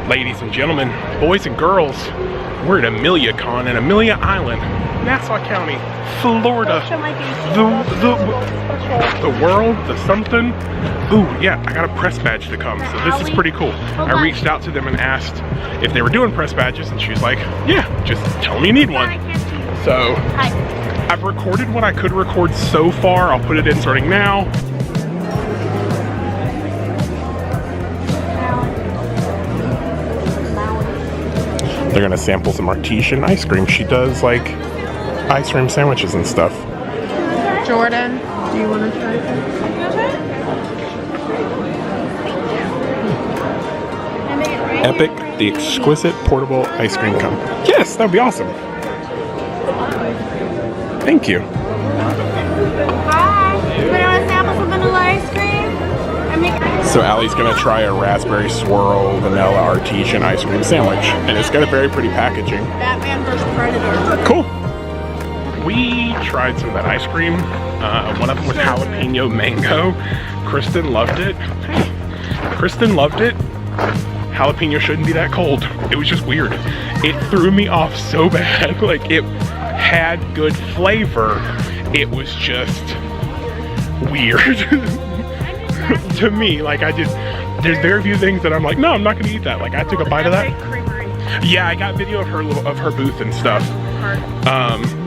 Ladies and gentlemen, boys and girls, we're at Amelia Con in Amelia Island, Nassau County, Florida. The world, the something. Ooh, yeah, I got a press badge to come, so this is pretty cool. I reached out to them and asked if they were doing press badges, and she was like, yeah, just tell me you need one. So, I've recorded what I could record so far. I'll put it in starting now. They're gonna sample some artesian ice cream. She does like ice cream sandwiches and stuff. Jordan, do you want to try it? Epic, the exquisite portable ice cream cone. Yes, that'd be awesome. Thank you. Hi. You want to sample some vanilla ice cream? So Allie's gonna try a raspberry swirl vanilla artesian ice cream sandwich, and it's got a very pretty packaging. Batman vs. Predator. Cool. We tried some of that ice cream. One of them was jalapeno mango. Kristen loved it. Kristen loved it. Jalapeno shouldn't be that cold. It was just weird. It threw me off so bad. Like, it had good flavor. It was just weird. To me, like, there's very few things that I'm like, no, I'm not gonna eat that. Like, I took a bite of that. Yeah, I got video of her booth and stuff.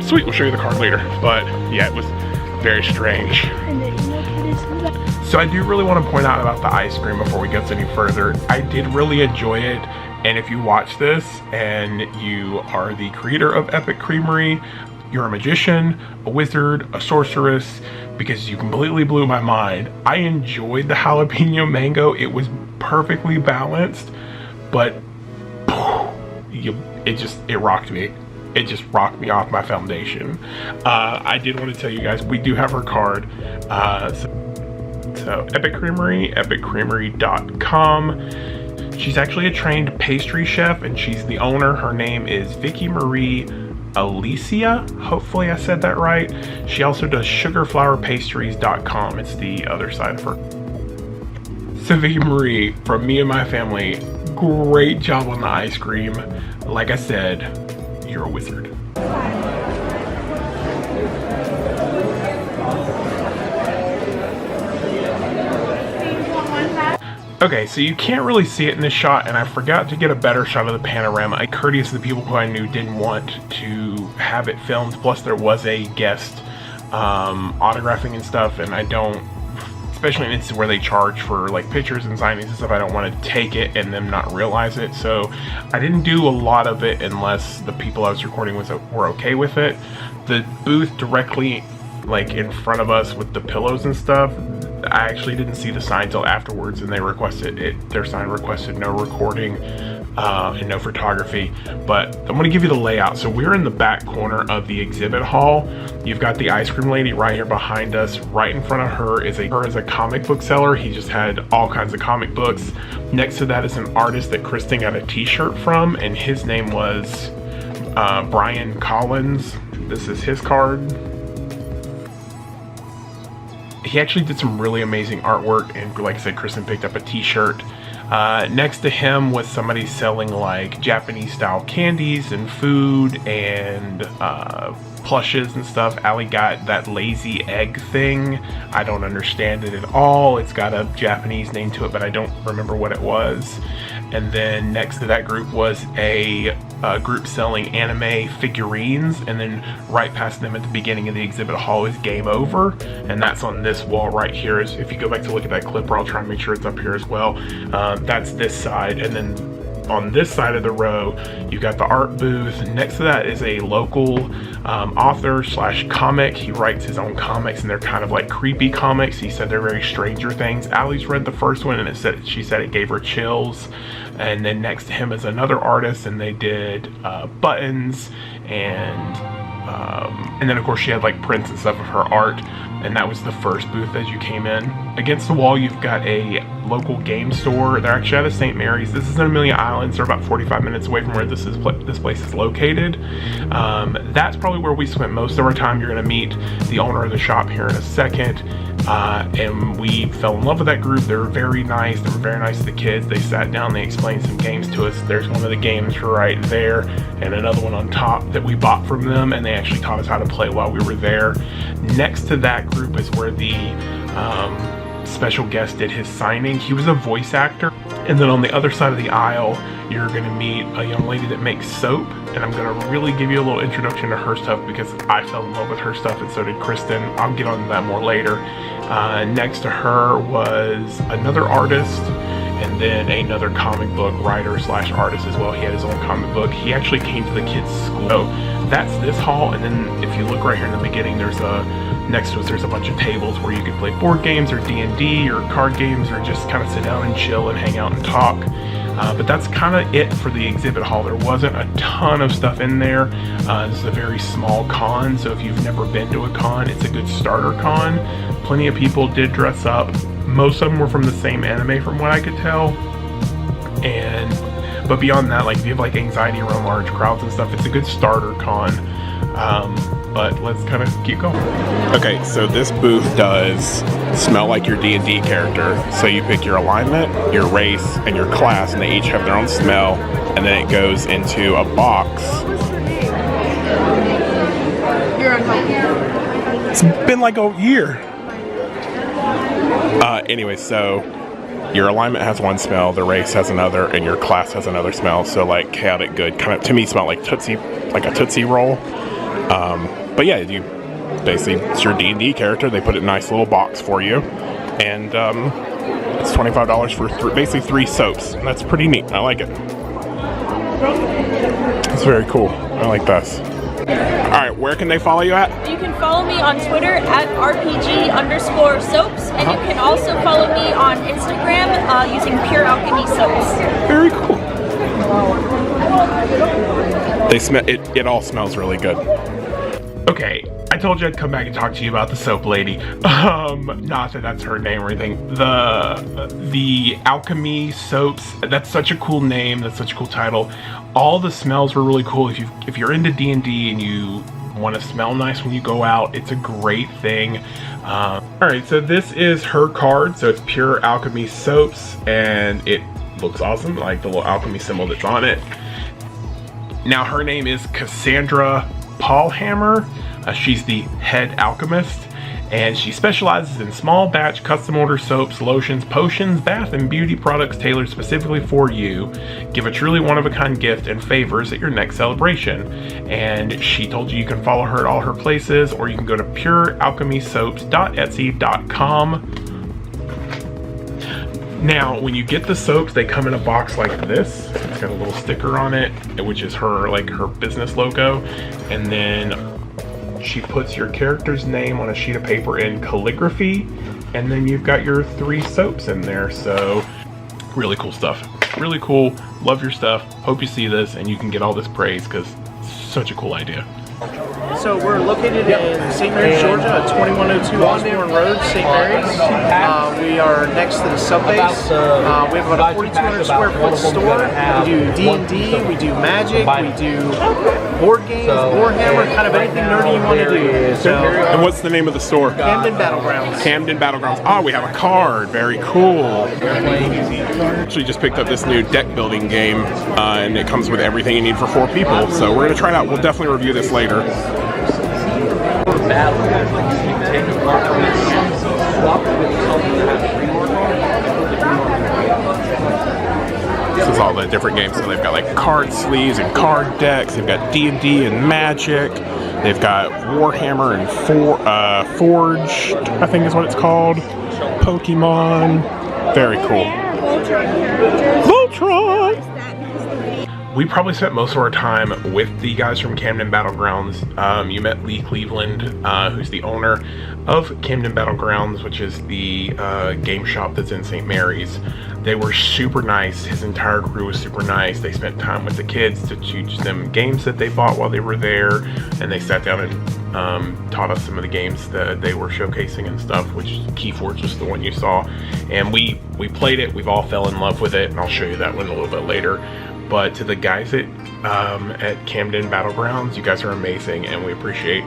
Sweet, we'll show you the card later. But yeah, it was very strange. So I do really want to point out about the ice cream before we get any further. I did really enjoy it, and if you watch this and you are the creator of Epic Creamery, you're a magician, a wizard, a sorceress, because you completely blew my mind. I enjoyed the jalapeno mango. It was perfectly balanced, but it rocked me. It just rocked me off my foundation. I did want to tell you guys, we do have her card. So Epic Creamery, epiccreamery.com. She's actually a trained pastry chef, and she's the owner. Her name is Vicky Marie Alicia, hopefully I said that right. She also does sugarflowerpastries.com. It's the other side of her. So Vicky Marie, from me and my family, great job on the ice cream. Like I said, you're a wizard. Okay, so you can't really see it in this shot, and I forgot to get a better shot of the panorama. Courteous to the people who I knew didn't want to have it filmed, plus there was a guest autographing and stuff, and I don't, especially in instances where they charge for like pictures and signings and stuff, I don't want to take it and them not realize it. So I didn't do a lot of it unless the people I was recording with were okay with it. The booth directly like in front of us with the pillows and stuff, I actually didn't see the sign till afterwards, and they requested it. Their sign requested no recording and no photography. But I'm going to give you the layout. So we're in the back corner of the exhibit hall. You've got the ice cream lady right here behind us. Right in front of her is a comic book seller. He just had all kinds of comic books. Next to that is an artist that Kristen got a t-shirt from, and his name was Brian Collins. This is his card. He actually did some really amazing artwork, and like I said, Kristen picked up a t-shirt. Next to him was somebody selling like Japanese style candies and food and plushes and stuff. Allie got that lazy egg thing. I don't understand it at all. It's got a Japanese name to it, but I don't remember what it was. And then next to that group was a group selling anime figurines, and then right past them at the beginning of the exhibit hall is Game Over, and that's on this wall right here. If you go back to look at that clip, I'll try and make sure it's up here as well. That's this side, and then on this side of the row you've got the art booth. Next to that is a local author slash comic. He writes his own comics, and they're kind of like creepy comics. He said they're very Stranger Things. Allie's read the first one, and she said it gave her chills. And then next to him is another artist, and they did buttons, and then of course she had like prints and stuff of her art, and that was the first booth as you came in. Against the wall you've got a local game store. They're actually out of St. Mary's. This is in Amelia Island, so they're about 45 minutes away from where this place is located. That's probably where we spent most of our time. You're going to meet the owner of the shop here in a second. and we fell in love with that group. They were very nice. They were very nice to the kids. They sat down, they explained some games to us. There's one of the games right there and another one on top that we bought from them, and they actually taught us how to play while we were there. Next to that group is where the special guest did his signing. He was a voice actor. And then on the other side of the aisle, you're gonna meet a young lady that makes soap, and I'm gonna really give you a little introduction to her stuff because I fell in love with her stuff, and so did Kristen. I'll get on that more later. Next to her was another artist, and then another comic book writer slash artist as well. He had his own comic book. He actually came to the kids' school. So that's this hall, and then if you look right here in the beginning, there's next to us, there's a bunch of tables where you could play board games or D&D or card games, or just kind of sit down and chill and hang out and talk. But that's kind of it for the exhibit hall. There wasn't a ton of stuff in there. This is a very small con, so if you've never been to a con, it's a good starter con. Plenty of people did dress up. Most of them were from the same anime from what I could tell. But beyond that, like if you have like anxiety around large crowds and stuff, it's a good starter con. But let's kind of keep going. Okay, so this booth does smell like your D&D character. So you pick your alignment, your race, and your class, and they each have their own smell, and then it goes into a box. You're unhealthy. It's been like a year. Anyway, so your alignment has one smell, the race has another, and your class has another smell. So like chaotic good, kind of to me smelled like Tootsie, like a Tootsie Roll. But yeah, you basically, it's your D&D character. They put it in a nice little box for you, and it's $25 for basically 3 soaps. And that's pretty neat. I like it. It's very cool. I like this. All right, where can they follow you at? You can follow me on Twitter at RPG_soaps, and you can also follow me on Instagram using Pure Alchemy Soaps. Very cool. They smell it. It all smells really good. Okay, I told you I'd come back and talk to you about the soap lady. Not that that's her name or anything. The Alchemy Soaps. That's such a cool name. That's such a cool title. All the smells were really cool. If you're into D&D and you want to smell nice when you go out, it's a great thing. All right, so this is her card. So it's Pure Alchemy Soaps, and it looks awesome, like the little alchemy symbol that's on it. Now her name is Cassandra Paulhammer. She's the head alchemist, and she specializes in small batch custom order soaps, lotions, potions, bath and beauty products tailored specifically for you. Give a truly one-of-a-kind gift and favors at your next celebration. And she told you can follow her at all her places, or you can go to purealchemysoaps.etsy.com. Now, when you get the soaps, they come in a box like this. It's got a little sticker on it, which is her business logo, and then she puts your character's name on a sheet of paper in calligraphy, and then you've got your 3 soaps in there. So really cool stuff. Really cool. Love your stuff. Hope you see this and you can get all this praise because it's such a cool idea. So we're located in St. Mary's, Georgia, at 2102 Osborne Road, St. Mary's. We are next to the Subbase. We have about a 4,200 square foot store. We do D&D, we do Magic, we do board games, Warhammer, kind of anything nerdy you want to do. So, And what's the name of the store? Camden Battlegrounds. Camden Battlegrounds. Oh, we have a card. Very cool. Actually just picked up this new deck building game, and it comes with everything you need for 4 people. So we're going to try it out. We'll definitely review this later. This is all the different games. So they've got like card sleeves and card decks. They've got D&D and Magic. They've got Warhammer and Forge, I think is what it's called. Pokemon. Very cool. Voltron! We probably spent most of our time with the guys from Camden Battlegrounds. You met Lee Cleveland, who's the owner of Camden Battlegrounds, which is the game shop that's in St. Mary's. They were super nice. His entire crew was super nice. They spent time with the kids to teach them games that they bought while they were there, and they sat down and taught us some of the games that they were showcasing and stuff, which Keyforge was the one you saw. And we played it. We've all fell in love with it, and I'll show you that one a little bit later. But to the guys at Camden Battlegrounds, you guys are amazing, and we appreciate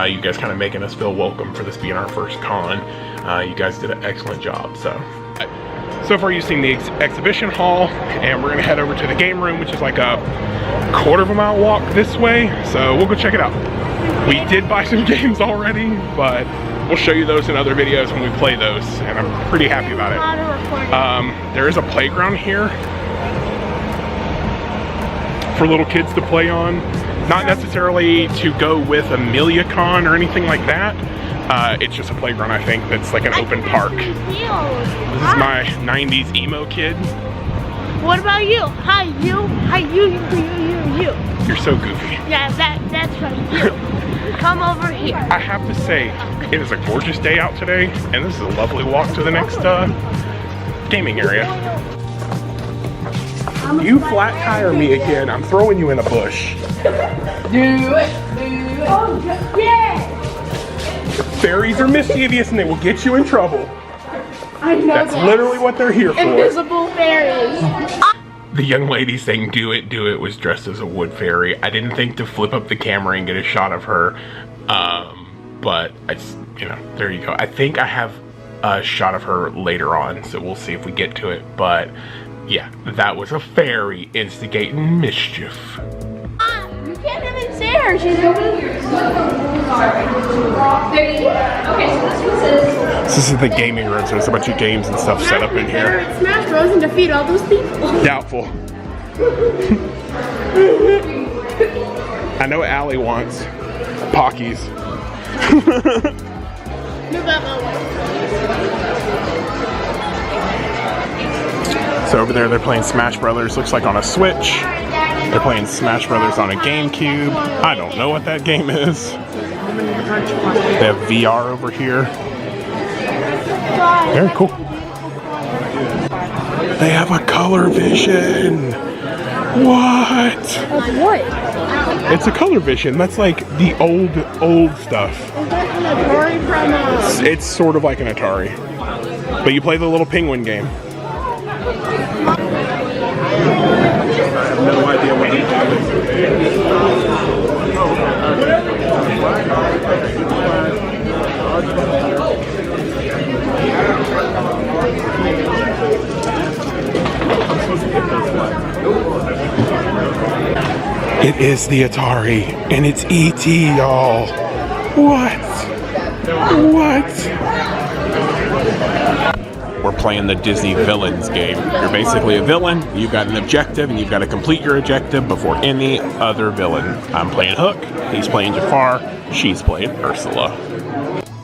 you guys kind of making us feel welcome for this being our first con. You guys did an excellent job. So far you've seen the exhibition hall, and we're gonna head over to the game room, which is like a quarter of a mile walk this way. So we'll go check it out. We did buy some games already, but we'll show you those in other videos when we play those, and I'm pretty happy about it. There is a playground here for little kids to play on. Not necessarily to go with Amelia Con or anything like that. It's just a playground, I think, that's like an open park. This is my 90s emo kid. What about you? Hi, you. Hi, you. You're so goofy. Yeah, that's right. You. Come over here. I have to say, it is a gorgeous day out today, and this is a lovely walk to the next gaming area. You flat tire me again, I'm throwing you in a bush. Do it. Oh, yeah. Fairies are mischievous and they will get you in trouble. I know That's literally what they're here for. Invisible fairies. The young lady saying do it was dressed as a wood fairy. I didn't think to flip up the camera and get a shot of her, but I just, there you go. I think I have a shot of her later on, so we'll see if we get to it. But yeah, that was a fairy instigating mischief. You can't even see her. She's over here. This is the gaming room, so there's a bunch of games and stuff set up in here. Smash Bros and defeat all those people. Doubtful. I know Allie wants Pockies. So over there they're playing Smash Brothers, looks like on a Switch. They're playing Smash Brothers on a GameCube. I don't know what that game is. They have VR over here. Very cool. They have a color vision. What? What? It's a color vision. That's like the old stuff. Is that an Atari from It's sort of like an Atari. But you play the little penguin game. I have no idea what he's It is the Atari, and it's E.T., y'all. What? We're playing the Disney Villains game. You're basically a villain, you've got an objective, and you've got to complete your objective before any other villain. I'm playing Hook, he's playing Jafar, she's playing Ursula.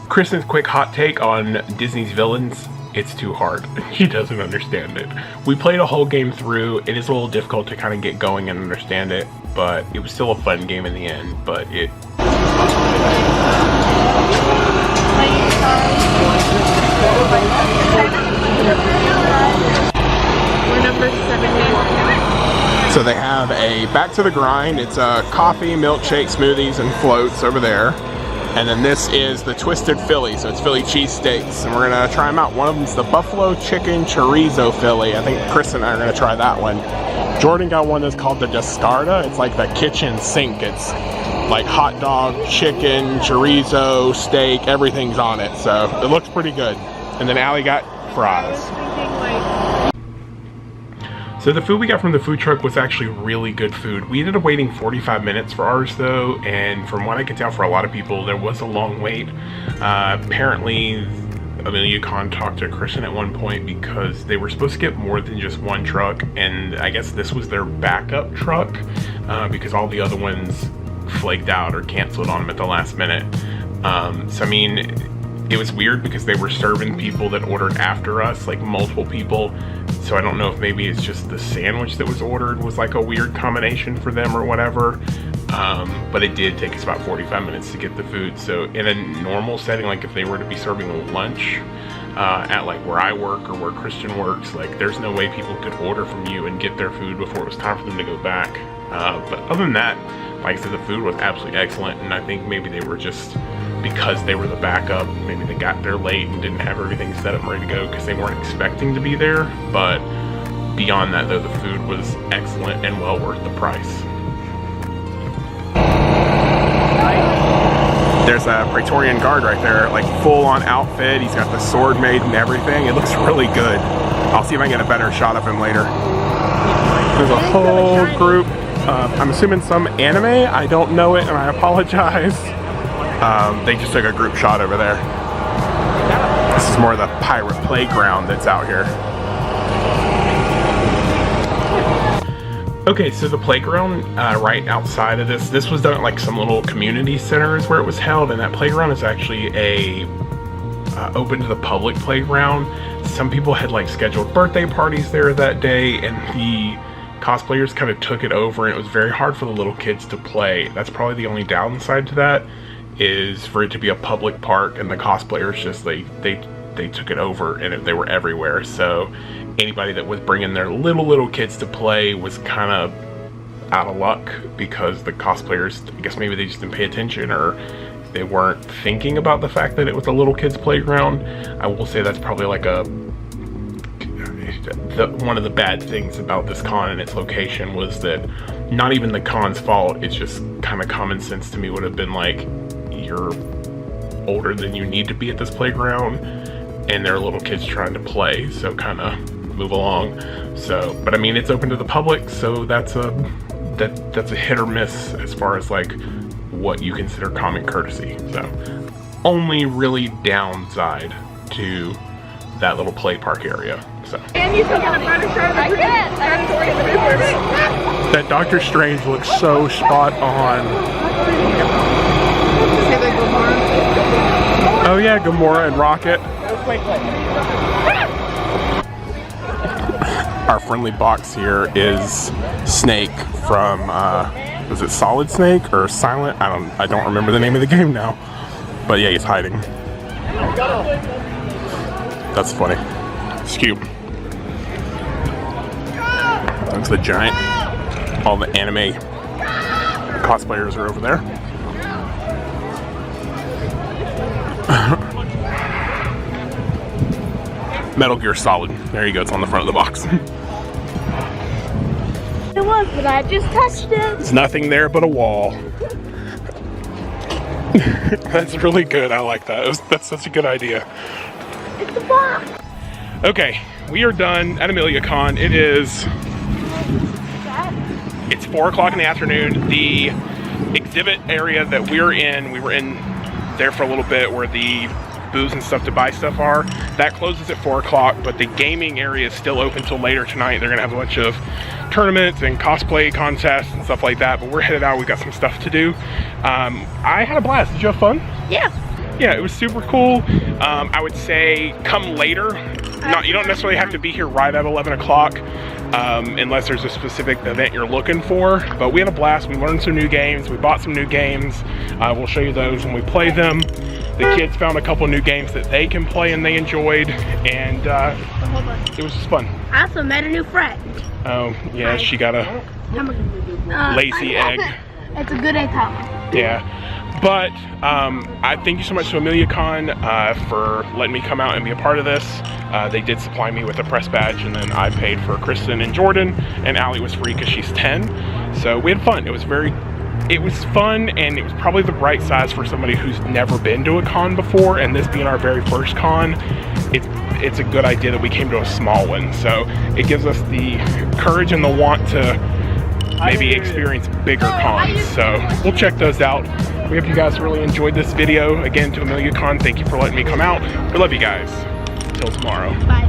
Kristen's quick hot take on Disney's villains: it's too hard. He doesn't understand it. We played a whole game through. It is a little difficult to kind of get going and understand it, but it was still a fun game in the end. But it... We're number 7. So they have a Back to the Grind. It's a coffee, milkshake, smoothies, and floats over there. And then this is the Twisted Philly, so it's Philly cheesesteaks, and we're gonna try them out. One of them's the Buffalo Chicken Chorizo Philly. I think Chris and I are gonna try that one. Jordan got one that's called the Descarga. It's like the kitchen sink. It's like hot dog, chicken, chorizo, steak, everything's on it. So it looks pretty good. And then Allie got fries. So the food we got from the food truck was actually really good food. We ended up waiting 45 minutes for ours though, and from what I could tell, for a lot of people, there was a long wait. Apparently, Amelia Con talked to Kristen at one point because they were supposed to get more than just one truck, and I guess this was their backup truck because all the other ones flaked out or canceled on them at the last minute. So I mean, it was weird because they were serving people that ordered after us, like multiple people. So I don't know if maybe it's just the sandwich that was ordered was like a weird combination for them or whatever. But it did take us about 45 minutes to get the food. So in a normal setting, like if they were to be serving lunch at like where I work or where Christian works, like there's no way people could order from you and get their food before it was time for them to go back. But other than that, like I said, the food was absolutely excellent. And I think maybe they were just, because they were the backup, maybe they got there late and didn't have everything set up and ready to go because they weren't expecting to be there. But beyond that though, the food was excellent and well worth the price. There's a Praetorian Guard right there, like full on outfit. He's got the sword made and everything. It looks really good. I'll see if I can get a better shot of him later. There's a whole group. I'm assuming some anime. I don't know it and I apologize. They just took a group shot over there. This is more of the pirate playground that's out here. Okay, so the playground right outside of this was done at like some little community centers where it was held, and that playground is actually a open to the public playground. Some people had like scheduled birthday parties there that day, and the cosplayers kind of took it over, and it was very hard for the little kids to play. That's probably the only downside to that, is for it to be a public park, and the cosplayers just they took it over, and they were everywhere. So anybody that was bringing their little kids to play was kind of out of luck, because the cosplayers, I guess maybe they just didn't pay attention, or they weren't thinking about the fact that it was a little kids playground. I will say that's probably like one of the bad things about this con and its location was that not even the con's fault. It's just kind of common sense to me would have been like, you're older than you need to be at this playground, and there are little kids trying to play, so kind of move along. So, but I mean, it's open to the public, so that's a hit or miss as far as like what you consider common courtesy. So, only really downside to that little play park area. So. And you took a better shot. I can't. That Doctor Strange looks so spot on. Oh yeah, Gamora and Rocket. Our friendly box here is Snake from, was it Solid Snake or Silent? I don't remember the name of the game now. But yeah, he's hiding. That's funny. It's cute. That's the giant. All the anime cosplayers are over there. Metal Gear Solid. There you go, it's on the front of the box. It was, but I just touched it. There's nothing there but a wall. That's really good, I like that. That's such a good idea. It's a box. Okay, we are done at Amelia Con. It's 4 o'clock in the afternoon. The exhibit area that we were in there for a little bit, where the booths and stuff to buy stuff are. That closes at 4 o'clock, but the gaming area is still open till later tonight. They're gonna have a bunch of tournaments and cosplay contests and stuff like that, but we're headed out. We've got some stuff to do. I had a blast. Did you have fun? Yeah. Yeah, it was super cool. I would say come later. You don't necessarily have to be here right at 11 o'clock unless there's a specific event you're looking for. But we had a blast. We learned some new games. We bought some new games. We'll show you those when we play them. The kids found a couple new games that they can play and they enjoyed. And it was just fun. I also met a new friend. Oh, yeah, she got a lazy egg. It's a good egg top. Yeah. But I thank you so much to Amelia Con for letting me come out and be a part of this. They did supply me with a press badge, and then I paid for Kristen and Jordan, and Allie was free because she's 10. So we had fun. It was fun, and it was probably the right size for somebody who's never been to a con before, and this being our very first con, it's a good idea that we came to a small one. So it gives us the courage and the want to maybe experience bigger cons. So we'll check those out. We hope you guys really enjoyed this video. Again, to Amelia Con, thank you for letting me come out. We love you guys. Till tomorrow. Bye.